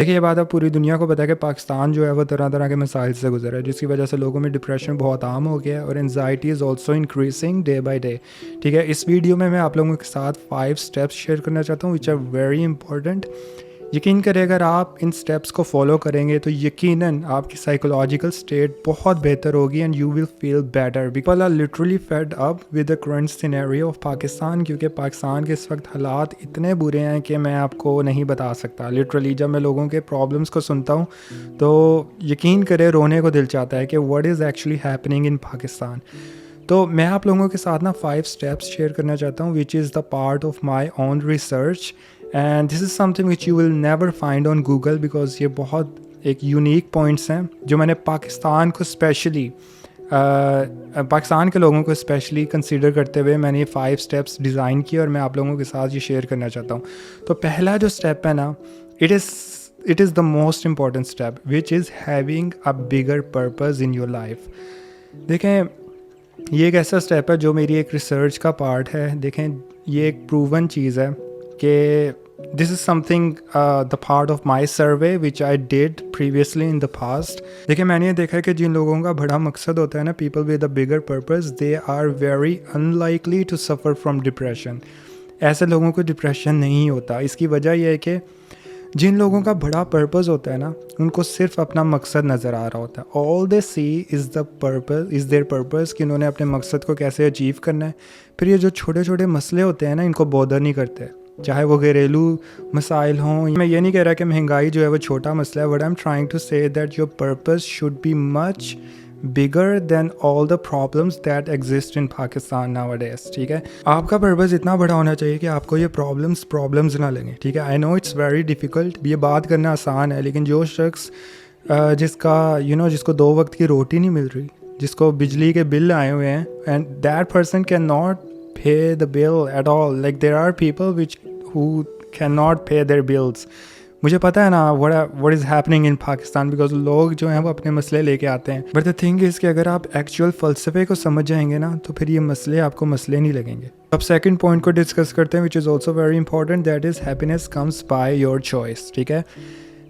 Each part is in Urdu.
دیکھیے یہ بات اب پوری دنیا کو پتہ ہے کہ پاکستان جو ہے وہ طرح طرح کے مسائل سے گزر ہے، جس کی وجہ سے لوگوں میں ڈپریشن بہت عام ہو گیا ہے اور anxiety is also increasing day by day. ٹھیک ہے، اس ویڈیو میں آپ لوگوں کے ساتھ 5 اسٹیپس شیئر کرنا چاہتا ہوں وچ آر ویری امپورٹنٹ. یقین کریں اگر آپ ان اسٹیپس کو فالو کریں گے تو یقیناً آپ کی سائیکولوجیکل اسٹیٹ بہت بہتر ہوگی and you will feel better. People are literally fed up with the current scenario of Pakistan, کیونکہ پاکستان کے اس وقت حالات اتنے برے ہیں کہ میں آپ کو نہیں بتا سکتا. لٹرلی جب میں لوگوں کے پرابلمس کو سنتا ہوں تو یقین کرے رونے کو دل چاہتا ہے کہ what is actually happening in Pakistan. تو میں آپ لوگوں کے ساتھ 5 اسٹیپس شیئر کرنا چاہتا ہوں which is the part of my own research. And this is something which you will never find on Google because یہ بہت ایک یونیک پوائنٹس ہیں جو میں نے پاکستان کو اسپیشلی پاکستان کے لوگوں کو اسپیشلی کنسیڈر کرتے ہوئے میں نے یہ 5 اسٹیپس ڈیزائن کیے اور میں آپ لوگوں کے ساتھ یہ شیئر کرنا چاہتا ہوں. تو پہلا جو اسٹیپ ہے نا it is the most important step which is having a bigger purpose in your life. دیکھیں یہ ایک ایسا اسٹیپ ہے جو میری ایک ریسرچ کا پارٹ ہے. دیکھیں یہ ایک پروون چیز ہے کہ this is something the part of my survey which I did previously in the past. دیکھیں میں نے یہ دیکھا کہ جن لوگوں کا بڑا مقصد ہوتا ہے نا، people with a bigger purpose, they are very unlikely to suffer from depression. ایسے لوگوں کو ڈپریشن نہیں ہوتا. اس کی وجہ یہ ہے کہ جن لوگوں کا بڑا پرپز ہوتا ہے نا، ان کو صرف اپنا مقصد نظر آ رہا ہوتا ہے. All they see is the purpose, is their purpose, کہ انہوں نے اپنے مقصد کو کیسے اچیو کرنا ہے. پھر یہ جو چھوٹے چھوٹے مسئلے ہوتے ہیں نا، ان کو بودر نہیں کرتے، چاہے وہ گھریلو مسائل ہوں. میں یہ نہیں کہہ رہا کہ مہنگائی جو ہے وہ چھوٹا مسئلہ ہے. What I am trying to say that your purpose should be much bigger than all the problems that exist in Pakistan nowadays. ٹھیک ہے، آپ کا پرپز اتنا بڑا ہونا چاہیے کہ آپ کو یہ پرابلمس نہ لگیں. ٹھیک ہے، آئی نو اٹس ویری ڈیفیکلٹ، یہ بات کرنا آسان ہے، لیکن جو شخص جس کا جس کو 2 وقت کی روٹی نہیں مل رہی، جس کو بجلی کے بل آئے ہوئے ہیں، and that person can not pay the bill at all. Like there are people who cannot pay their bills. مجھے پتہ ہے نا what is happening in Pakistan because لوگ جو ہیں وہ اپنے مسئلے لے کے آتے ہیں. But the thing is کہ اگر آپ ایکچوئل فلسفے کو سمجھ جائیں گے نا تو پھر یہ مسئلے آپ کو مسئلے نہیں لگیں گے. اب سیکنڈ پوائنٹ کو ڈسکس کرتے ہیں which is also very important, that is happiness comes by your choice. ٹھیک ہے،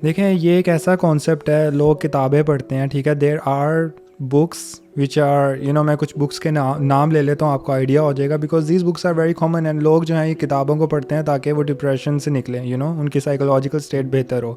دیکھیں یہ ایک ایسا کانسیپٹ ہے، لوگ کتابیں پڑھتے ہیں. ٹھیک ہے، there are books which are میں کچھ بکس کے نام لے لیتا ہوں، آپ کو آئیڈیا ہو جائے گا because these books are very common and لوگ جو ہیں یہ کتابوں کو پڑھتے ہیں تاکہ وہ ڈپریشن سے نکلیں، ان کی سائیکولوجیکل اسٹیٹ بہتر ہو.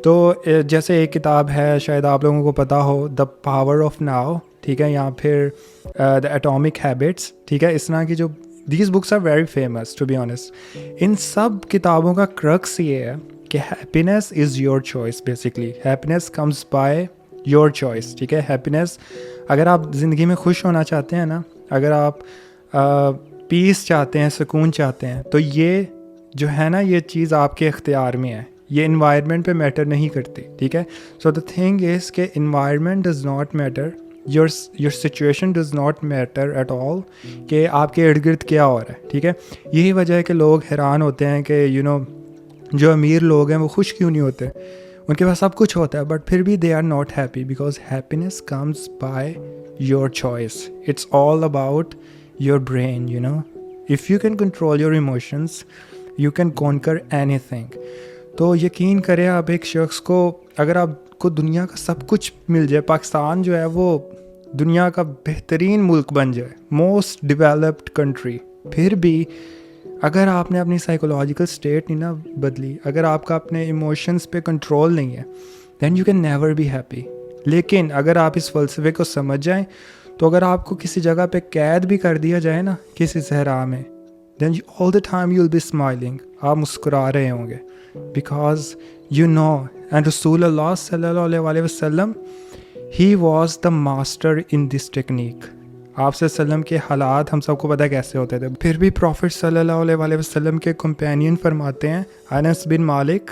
تو جیسے ایک کتاب ہے، شاید آپ لوگوں کو پتہ ہو، دا پاور آف ناؤ. ٹھیک ہے، یا پھر دا ایٹامک ہیبٹس. ٹھیک ہے، اس طرح کی جو these books are very famous to be honest. ان سب کتابوں کا کرکس یہ ہے کہ happiness is your choice. Basically happiness comes by your choice. ٹھیک ہے، ہیپینیس، اگر آپ زندگی میں خوش ہونا چاہتے ہیں نا، اگر آپ پیس چاہتے ہیں، سکون چاہتے ہیں، تو یہ جو ہے نا یہ چیز آپ کے اختیار میں ہے. یہ انوائرمنٹ پہ میٹر نہیں کرتی. ٹھیک ہے، سو دا تھنگ از کہ environment does not matter, your situation does not matter at all, کہ آپ کے ارد گرد کیا ہو رہا ہے. ٹھیک ہے، یہی وجہ ہے کہ لوگ حیران ہوتے ہیں کہ جو امیر لوگ ہیں وہ خوش کیوں نہیں ہوتے. ان کے پاس سب کچھ ہوتا ہے بٹ پھر بھی they are not happy because happiness comes by your choice. It's all about your brain. If you can control your emotions you can conquer anything. تو یقین کریں آپ ایک شخص کو، اگر آپ کو دنیا کا سب کچھ مل جائے، پاکستان جو ہے وہ دنیا کا بہترین ملک بن جائے، موسٹ ڈیولپڈ کنٹری، پھر بھی اگر آپ نے اپنی سائیکولوجیکل اسٹیٹ نہیں نا بدلی، اگر آپ کا اپنے ایموشنس پہ کنٹرول نہیں ہے، then you can never be happy. لیکن اگر آپ اس فلسفے کو سمجھ جائیں تو اگر آپ کو کسی جگہ پہ قید بھی کر دیا جائے نا کسی صحرا میں، then all the time you will be smiling, آپ مسکرا رہے ہوں گے بیکاز اینڈ رسول اللہ صلی اللہ علیہ وسلم he was the master in this technique. آپ صلی اللہ علیہ وسلم کے حالات ہم سب کو پتہ کیسے ہوتے تھے. پھر بھی پروفٹ صلی اللہ علیہ وسلم کے کمپینین فرماتے ہیں، انس بن مالک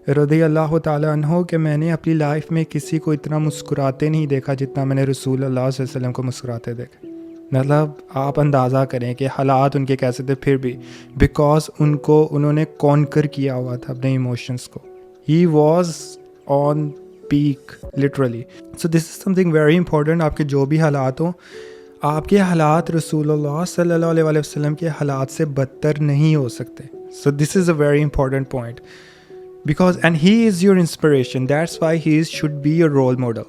رضی اللہ تعالیٰ عنہ، کہ میں نے اپنی لائف میں کسی کو اتنا مسکراتے نہیں دیکھا جتنا میں نے رسول اللہ صلی اللہ علیہ وسلم کو مسکراتے دیکھا. مطلب آپ اندازہ کریں کہ حالات ان کے کیسے تھے، پھر بھی بیکاز انہوں نے کانکر کیا ہوا تھا اپنے ایموشنس کو. He was on peak literally. So this is something very important. آپ کے جو بھی حالات ہوں، آپ کے حالات رسول اللہ صلی اللہ علیہ وسلم کے حالات سے بدتر نہیں ہو سکتے. So this is a very important point because and he is your inspiration, that's why he should be your role model.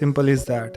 simple is that.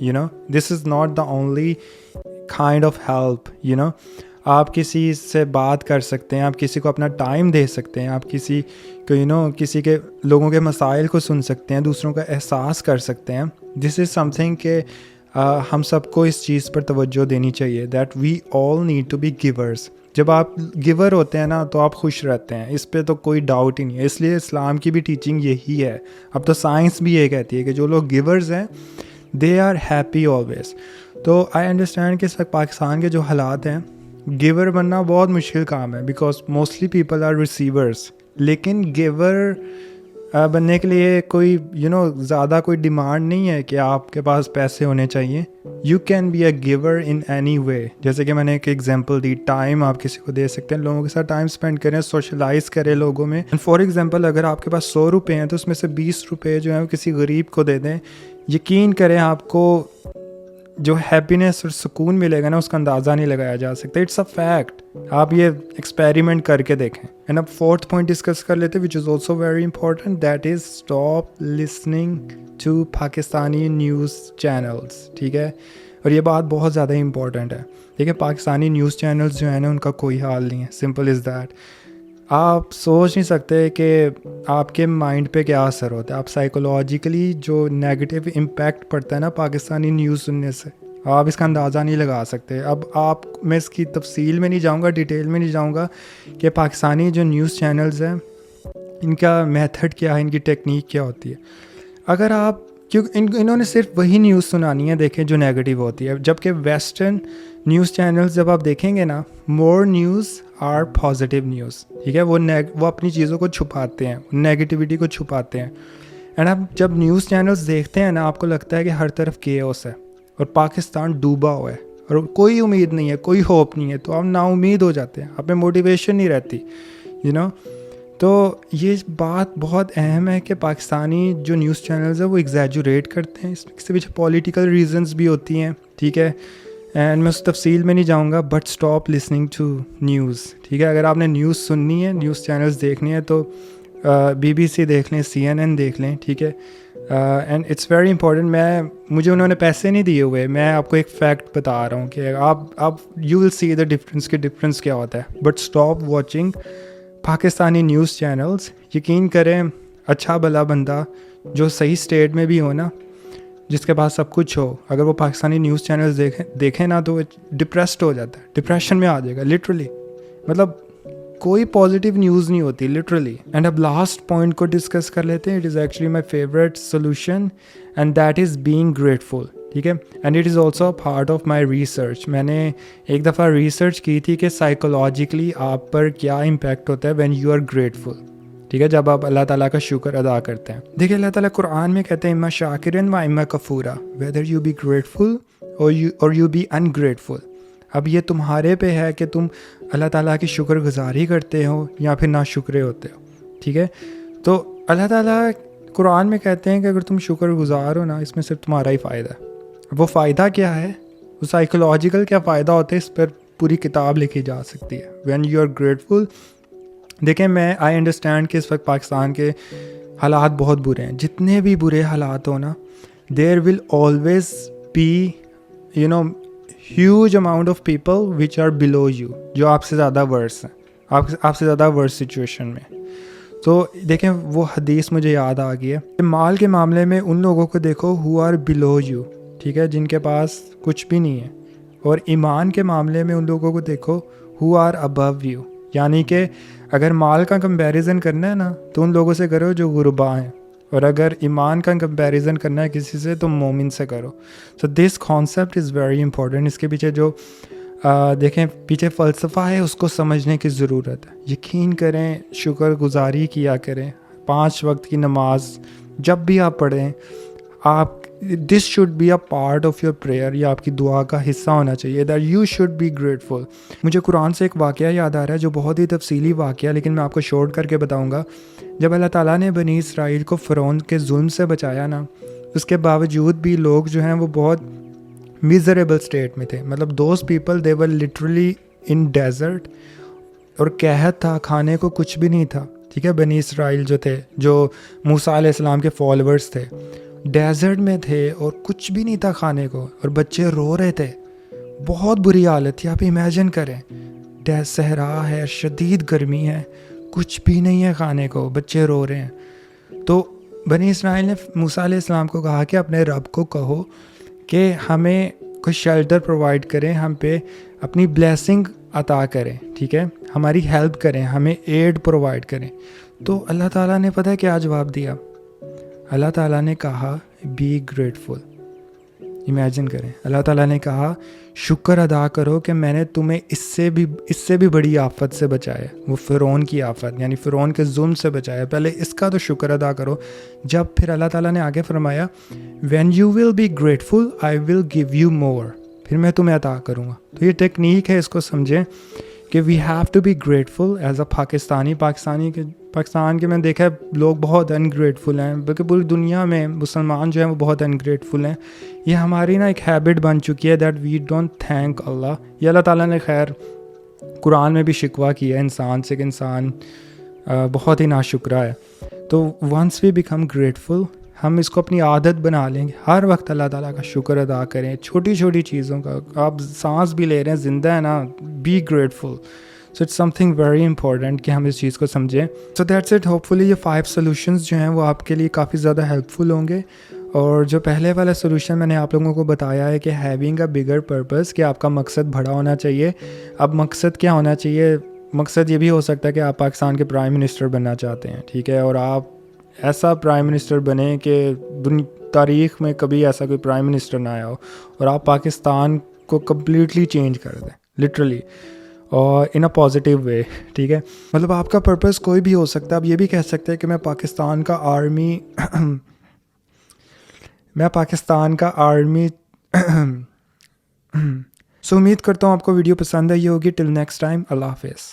you know, this is not the only kind of help, you know. آپ کسی سے بات کر سکتے ہیں, آپ کسی کو اپنا ٹائم دے سکتے ہیں, آپ کسی کو you know کسی کے لوگوں کے مسائل کو سن سکتے ہیں, دوسروں کا احساس کر سکتے ہیں. دس از سم تھنگ کہ ہم سب کو اس چیز پر توجہ دینی چاہیے, that we all need to be givers. جب آپ گیور ہوتے ہیں نا تو آپ خوش رہتے ہیں, اس پہ تو کوئی ڈاؤٹ ہی نہیں ہے. اس لیے اسلام کی بھی ٹیچنگ یہی ہے. اب تو سائنس بھی یہ کہتی ہے کہ جو لوگ گیورز ہیں دے آر ہیپی آلویز. تو آئی انڈرسٹینڈ کہ اس وقت پاکستان کے جو حالات ہیں, گیور بننا بہت مشکل کام ہے, because mostly people are receivers. لیکن گیور بننے کے لیے کوئی زیادہ کوئی ڈیمانڈ نہیں ہے کہ آپ کے پاس پیسے ہونے چاہیے. You can be a giver in any way. جیسے کہ میں نے ایک ایگزامپل دی, ٹائم آپ کسی کو دے سکتے ہیں, لوگوں کے ساتھ ٹائم اسپینڈ کریں, سوشلائز کریں لوگوں میں. فار ایگزامپل اگر آپ کے پاس 100 روپے ہیں تو اس میں سے 20 روپے جو ہیں وہ کسی غریب کو دے دیں. یقین کریں آپ کو جو ہیپینس اور سکون ملے گا نا, اس کا اندازہ نہیں لگایا جا سکتا. It's a fact. آپ یہ ایکسپیریمنٹ کر کے دیکھیں. اینڈ اب 4th پوائنٹ ڈسکس کر لیتے, which is also very important, that is stop listening to Pakistani news channels. ٹھیک ہے, اور یہ بات بہت زیادہ امپورٹنٹ ہے. دیکھیں, پاکستانی نیوز چینلز جو ہیں نا, ان کا کوئی حال نہیں ہے. Simple is that. آپ سوچ نہیں سکتے کہ آپ کے مائنڈ پہ کیا اثر ہوتا ہے. آپ سائیکولوجیکلی جو نیگیٹو امپیکٹ پڑتا ہے نا پاکستانی نیوز سننے سے, آپ اس کا اندازہ نہیں لگا سکتے. اب میں اس کی تفصیل میں نہیں جاؤں گا, ڈیٹیل میں نہیں جاؤں گا کہ پاکستانی جو نیوز چینلز ہیں ان کا میتھڈ کیا ہے, ان کی ٹیکنیک کیا ہوتی ہے. اگر آپ انہوں نے صرف وہی نیوز سنانی ہے دیکھیں جو نیگیٹو ہوتی ہے, جبکہ ویسٹرن نیوز چینلز جب آپ دیکھیں گے نا, more news are positive news. ٹھیک ہے, وہ اپنی چیزوں کو چھپاتے ہیں, نیگیٹیوٹی کو چھپاتے ہیں. اینڈ آپ جب نیوز چینلز دیکھتے ہیں نا, آپ کو لگتا ہے کہ ہر طرف کیوس ہے اور پاکستان ڈوبا ہوا ہے اور کوئی امید نہیں ہے, کوئی ہوپ نہیں ہے, تو آپ نا امید ہو جاتے ہیں, آپ میں موٹیویشن نہیں رہتی, تو یہ بات بہت اہم ہے کہ پاکستانی جو نیوز چینلز ہیں وہ ایگزیجوریٹ کرتے ہیں. اس کے پیچھے پولیٹیکل ریزنز بھی ہوتی ہیں. ٹھیک ہے, اینڈ میں اس تفصیل میں نہیں جاؤں گا, but stop listening to news. ٹھیک ہے, اگر آپ نے نیوز سننی ہے, نیوز چینلز دیکھنی ہے, تو BBC دیکھ لیں, CNN دیکھ لیں. ٹھیک ہے, اینڈ اٹس ویری امپورٹنٹ. مجھے انہوں نے پیسے نہیں دیے ہوئے, میں آپ کو ایک فیکٹ بتا رہا ہوں کہ آپ you will see the difference کہ ڈفرینس کیا ہوتا ہے. But stop watching Pakistani news channels. یقین کریں, اچھا بھلا بندہ جو صحیح اسٹیٹ میں بھی ہو نا, جس کے پاس سب کچھ ہو, اگر وہ پاکستانی نیوز چینلز دیکھیں نا تو ڈپریسڈ ہو جاتا ہے, ڈپریشن میں آ جائے گا لٹرلی. مطلب کوئی پازیٹیو نیوز نہیں ہوتی لٹرلی. اینڈ اب لاسٹ پوائنٹ کو ڈسکس کر لیتے ہیں. It is actually my favourite solution and that is being grateful. ٹھیک ہے, and it is also a part of my research. میں نے ایک دفعہ ریسرچ کی تھی کہ سائیکولوجیکلی آپ پر کیا امپیکٹ ہوتا ہے وین یو آر گریٹفل. ٹھیک ہے, جب آپ اللہ تعالیٰ کا شکر ادا کرتے ہیں. دیکھیں, اللہ تعالیٰ قرآن میں کہتے ہیں اما شاکرن و اما کفورا, ویدر یو بی گریٹفل اور یو بی انگریٹفل. اب یہ تمہارے پہ ہے کہ تم اللہ تعالیٰ کی شکر گزاری کرتے ہو یا پھر ناشکرے ہوتے ہو. ٹھیک ہے, تو اللہ تعالیٰ قرآن میں کہتے ہیں کہ اگر تم شکر گزار ہو نا, اس میں صرف تمہارا ہی فائدہ ہے. وہ فائدہ کیا ہے, وہ سائیکولوجیکل کیا فائدہ ہوتے ہیں, اس پر پوری کتاب لکھی جا سکتی ہے. When you are grateful. دیکھیں, میں آئی انڈرسٹینڈ کہ اس وقت پاکستان کے حالات بہت برے ہیں. جتنے بھی برے حالات ہو نا, there will always be huge amount of people which are below you, جو آپ سے زیادہ ورس ہیں, آپ سے زیادہ ورس سچویشن میں. تو دیکھیں, وہ حدیث مجھے یاد آ گئی ہے. مال کے معاملے میں ان لوگوں کو دیکھو ہو آر بلو یو. ٹھیک ہے, جن کے پاس کچھ بھی نہیں ہے. اور ایمان کے معاملے میں ان لوگوں کو دیکھو ہو آر ابو یو. یعنی کہ اگر مال کا کمپیریزن کرنا ہے نا, تو ان لوگوں سے کرو جو غربا ہیں, اور اگر ایمان کا کمپیریزن کرنا ہے کسی سے تو مومن سے کرو. So this concept is very important. اس کے پیچھے جو دیکھیں پیچھے فلسفہ ہے, اس کو سمجھنے کی ضرورت ہے. یقین کریں, شکر گزاری کیا کریں, 5 وقت کی نماز جب بھی آپ پڑھیں, آپ this should be a part of your prayer, یہ آپ کی دعا کا حصہ ہونا چاہیے that you should be grateful. مجھے قرآن سے ایک واقعہ یاد آ رہا ہے جو بہت ہی تفصیلی واقعہ، لیکن میں آپ کو شارٹ کر کے بتاؤں گا. جب اللہ تعالیٰ نے بنی اسرائیل کو فرعون کے ظلم سے بچایا نا، اس کے باوجود بھی لوگ جو ہیں وہ بہت میزریبل اسٹیٹ میں تھے. مطلب those people they were literally in desert, اور قحط تھا، کھانے کو کچھ بھی نہیں تھا. ٹھیک ہے، بنی اسرائیل جو تھے، جو موسیٰ علیہ السلام کے فالوورس تھے، ڈیزرٹ میں تھے اور کچھ بھی نہیں تھا کھانے کو، اور بچے رو رہے تھے. بہت بری حالت تھی. آپ امیجن کریں، صحرا ہے، شدید گرمی ہے، کچھ بھی نہیں ہے کھانے کو، بچے رو رہے ہیں. تو بنی اسرائیل نے موسیٰ علیہ السلام کو کہا کہ اپنے رب کو کہو کہ ہمیں کوئی شیلٹر پرووائڈ کریں، ہم پہ اپنی بلیسنگ عطا کریں، ٹھیک ہے، ہماری ہیلپ کریں، ہمیں ایڈ پرووائڈ کریں. تو اللہ تعالیٰ نے پتہ ہے کیا جواب دیا؟ اللہ تعالیٰ نے کہا بی گریٹفل. امیجن کریں، اللہ تعالیٰ نے کہا شکر ادا کرو کہ میں نے تمہیں اس سے بھی بڑی آفت سے بچایا، وہ فرعون کی آفت، یعنی فرعون کے ظلم سے بچایا. پہلے اس کا تو شکر ادا کرو. جب پھر اللہ تعالیٰ نے آگے فرمایا when you will be grateful I will give you more, پھر میں تمہیں عطا کروں گا. تو یہ ٹیکنیک ہے، اس کو سمجھیں کہ we have to be grateful as a Pakistan کے میں دیکھا ہے لوگ بہت انگریٹفل ہیں، بلکہ پوری دنیا میں مسلمان جو ہیں وہ بہت انگریٹفل ہیں. یہ ہماری نا ایک ہیبٹ بن چکی ہے دیٹ وی ڈونٹ تھینک اللہ. یہ اللہ تعالیٰ نے خیر قرآن میں بھی شکوہ کیا ہے انسان سے کہ انسان بہت ہی ناشکرہ ہے. تو ونس وی بیکم گریٹفل، ہم اس کو اپنی عادت بنا لیں گے، ہر وقت اللہ تعالیٰ کا شکر ادا کریں، چھوٹی چھوٹی چیزوں کا. آپ سانس بھی لے رہے ہیں، زندہ ہے نا، be grateful. So it's something very important کہ ہم اس چیز کو سمجھیں. So that's it. Hopefully یہ 5 سولوشنز جو ہیں وہ آپ کے لیے کافی زیادہ ہیلپ فل ہوں گے. اور جو پہلے والا سولوشن میں نے آپ لوگوں کو بتایا ہے کہ ہیونگ اے بگر پرپز، کہ آپ کا مقصد بڑا ہونا چاہیے. اب مقصد کیا ہونا چاہیے؟ مقصد یہ بھی ہو سکتا ہے کہ آپ پاکستان کے پرائم منسٹر بننا چاہتے ہیں، ٹھیک ہے، اور آپ ایسا پرائم منسٹر بنیں کہ تاریخ میں کبھی ایسا کوئی پرائم منسٹر نہ آیا ہو، اور آپ پاکستان کو کمپلیٹلی چینج کر دیں، لٹرلی، اور ان اے پازیٹیو وے. ٹھیک ہے، مطلب آپ کا پرپز کوئی بھی ہو سکتا ہے. آپ یہ بھی کہہ سکتے ہیں کہ میں پاکستان کا آرمی سو امید کرتا ہوں آپ کو ویڈیو پسند آئی ہوگی. ٹل نیکسٹ ٹائم، اللہ حافظ.